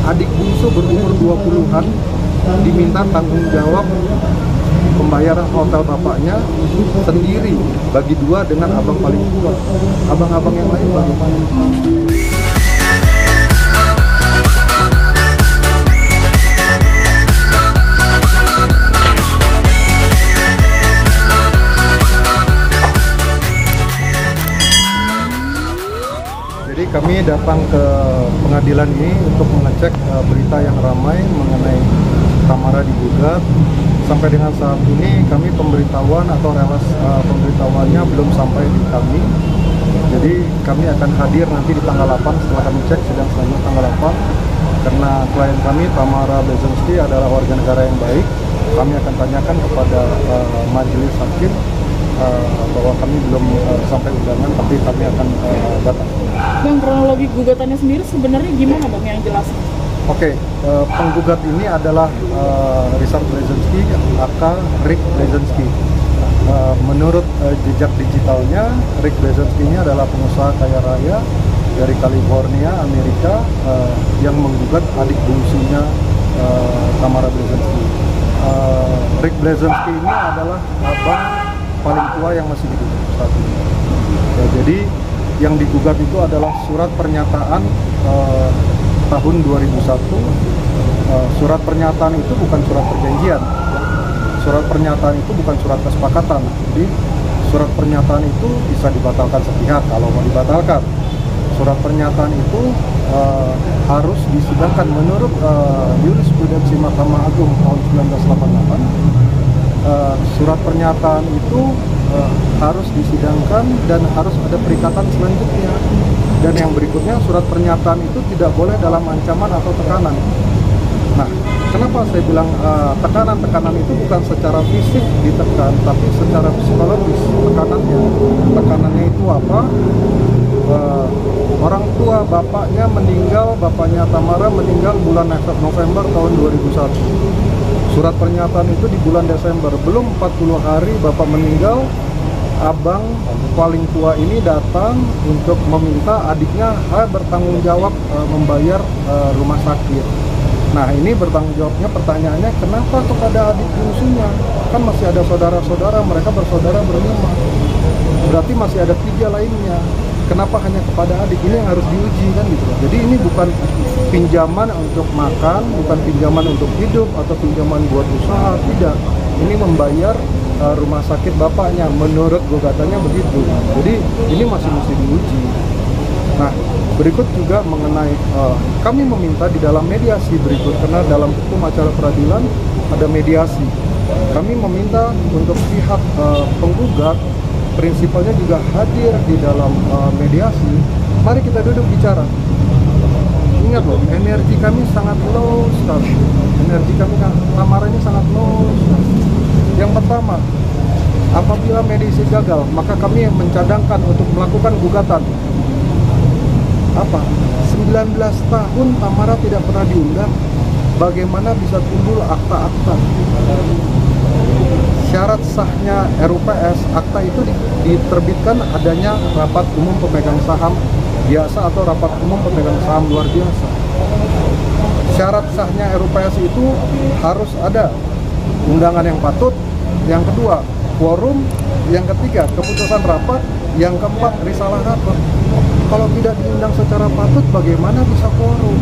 adik bungsu berumur 20-an diminta tanggung jawab pembayaran hotel bapaknya sendiri bagi dua dengan abang paling tua. Abang-abang yang lain bagaimana? Jadi kami datang ke pengadilan ini untuk mengecek berita yang ramai mengenai Tamara digugat. Sampai dengan saat ini kami pemberitahuan atau relas pemberitahuannya belum sampai di kami. Jadi kami akan hadir nanti di tanggal 8 setelah kami cek sidang selanjutnya tanggal 8. Karena klien kami Tamara Blazonski adalah warga negara yang baik. Kami akan tanyakan kepada majelis hakim bahwa kami belum sampai undangan, tapi kami akan datang. Bang, kronologi gugatannya sendiri sebenarnya gimana Bang yang jelas? Oke, penggugat ini adalah Richard Blazonski, aka Rick Blazonski. Menurut jejak digitalnya, Rick Blazonski ini adalah pengusaha kaya raya dari California, Amerika, yang menggugat adik bungsunya Tamara Blazonski. Rick Blazonski ini adalah abang paling tua yang masih hidup saat ini. Ya, jadi yang digugat itu adalah surat pernyataan tahun 2001. Surat pernyataan itu bukan surat perjanjian. Surat pernyataan itu bukan surat kesepakatan. Jadi surat pernyataan itu bisa dibatalkan sepihak kalau mau dibatalkan. Surat pernyataan itu harus disidangkan menurut jurisprudensi Mahkamah Agung tahun 1988. Surat pernyataan itu harus disidangkan dan harus ada perikatan selanjutnya. Dan yang berikutnya, surat pernyataan itu tidak boleh dalam ancaman atau tekanan. Nah, kenapa saya bilang tekanan itu bukan secara fisik ditekan, tapi secara psikologis tekanannya. Tekanannya itu apa? Orang tua bapaknya meninggal, bapaknya Tamara meninggal bulan November tahun 2001. Surat pernyataan itu di bulan Desember, belum 40 hari bapak meninggal. Abang paling tua ini datang untuk meminta adiknya bertanggung jawab membayar rumah sakit. Nah, ini bertanggung jawabnya, pertanyaannya kenapa kepada adik bungsunya? Kan masih ada saudara-saudara, mereka bersaudara berlima. Berarti masih ada 3 lainnya. Kenapa hanya kepada adik? Ini yang harus diuji kan gitu. Jadi ini bukan pinjaman untuk makan, bukan pinjaman untuk hidup atau pinjaman buat usaha, tidak. Ini membayar rumah sakit bapaknya, menurut gugatannya begitu. Jadi ini masih mesti diuji. Nah, berikut juga mengenai kami meminta di dalam mediasi berikut, karena dalam hukum acara peradilan ada mediasi. Kami meminta untuk pihak penggugat prinsipalnya juga hadir di dalam mediasi. Mari kita duduk bicara. Ingat loh, energi kami sangat low sekali. Energi kami Tamara ini sangat low sekali. Yang pertama, apabila mediasi gagal, maka kami mencadangkan untuk melakukan gugatan. Apa? 19 tahun Tamara tidak pernah diundang. Bagaimana bisa timbul akta-akta? Syarat sahnya RUPS, akta itu diterbitkan adanya rapat umum pemegang saham biasa atau rapat umum pemegang saham luar biasa. Syarat sahnya RUPS itu harus ada undangan yang patut, yang kedua quorum, yang ketiga keputusan rapat, yang keempat risalah rapat. Kalau tidak diundang secara patut, bagaimana bisa quorum?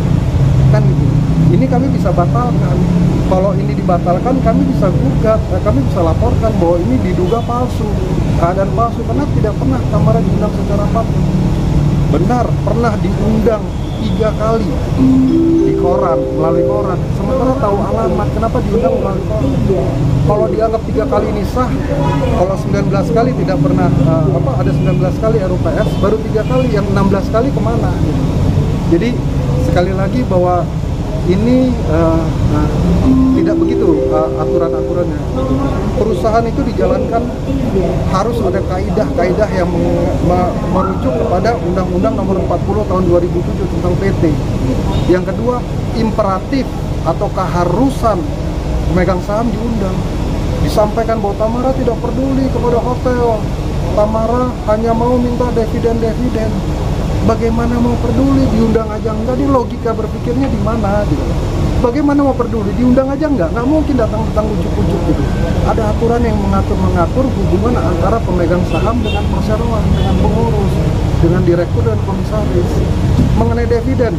Kan gitu. Ini kami bisa batalkan. Kalau ini dibatalkan, kami bisa gugat, kami bisa laporkan bahwa ini diduga palsu, keadaan palsu, karena tidak pernah Tamara diundang secara patut. Benar, pernah diundang 3 kali di koran, melalui koran. Sementara tahu alamat, kenapa diundang melalui koran? Kalau dianggap 3 kali ini sah, kalau 19 kali tidak pernah, ada 19 kali RUPS, baru 3 kali, yang 16 kali kemana? Jadi sekali lagi bahwa ini tidak begitu aturan-aturannya. Perusahaan itu dijalankan harus ada kaidah-kaidah yang merujuk kepada Undang-Undang Nomor 40 Tahun 2007 tentang PT. Yang kedua, imperatif atau keharusan pemegang saham diundang. Disampaikan bahwa Tamara tidak peduli kepada hotel. Tamara hanya mau minta dividen-dividen. bagaimana mau peduli, diundang aja enggak, di logika berpikirnya di mana gitu. Bagaimana mau peduli, diundang aja enggak mungkin datang ujuk-ujuk gitu. Ada aturan yang mengatur hubungan antara pemegang saham dengan perseroan, dengan pengurus, dengan direktur dan komisaris. Mengenai dividen,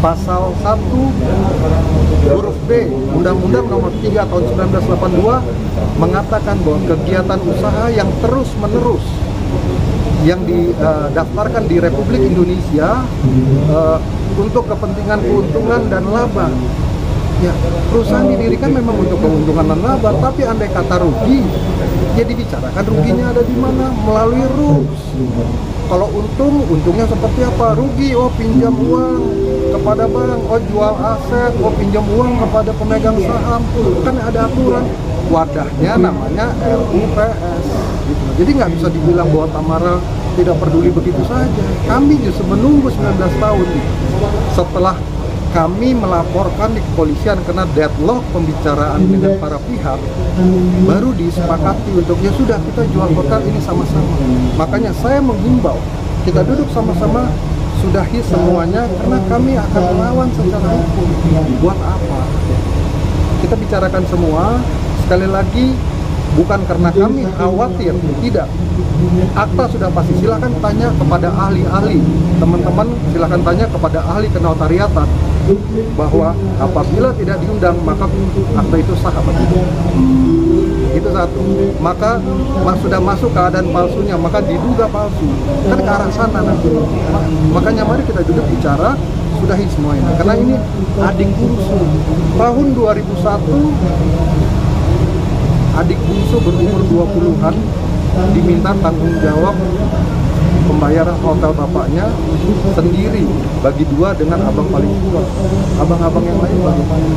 pasal 1 huruf B Undang-Undang Nomor 3 Tahun 1982 mengatakan bahwa kegiatan usaha yang terus-menerus yang didaftarkan di Republik Indonesia untuk kepentingan keuntungan dan laba. Ya, perusahaan didirikan memang untuk keuntungan dan laba, tapi andai kata rugi, ya dibicarakan ruginya ada di mana melalui rules. Kalau untungnya seperti apa? Rugi, oh pinjam uang kepada bank, oh jual aset, oh pinjam uang kepada pemegang saham, kan ada aturan. Wadahnya namanya RUPS gitu. Jadi nggak bisa dibilang bahwa Tamara tidak peduli begitu saja. Kami justru menunggu 19 tahun setelah kami melaporkan di kepolisian karena deadlock pembicaraan dengan para pihak, baru disepakati untuk ya sudah kita jual hotel ini sama-sama. Makanya saya menghimbau kita duduk sama-sama, sudahi semuanya, karena kami akan melawan secara hukum. Buat apa? Kita bicarakan semua. Sekali lagi, bukan karena kami khawatir, tidak. Akta sudah pasti, silakan tanya kepada ahli-ahli. Teman-teman silakan tanya kepada ahli kenotariatan bahwa apabila tidak diundang maka akta itu sah apa tidak. Itu satu. Maka sudah masuk keadaan palsunya, maka diduga palsu. Kan ke arah sana nanti. Makanya mari kita duduk bicara, sudahi semua ini. Karena ini adik bungsu. Tahun 2001 adik bungsu berumur 20-an diminta tanggung jawab pembayaran hotel bapaknya sendiri, bagi dua dengan abang paling tua. Abang-abang yang lain bagaimana?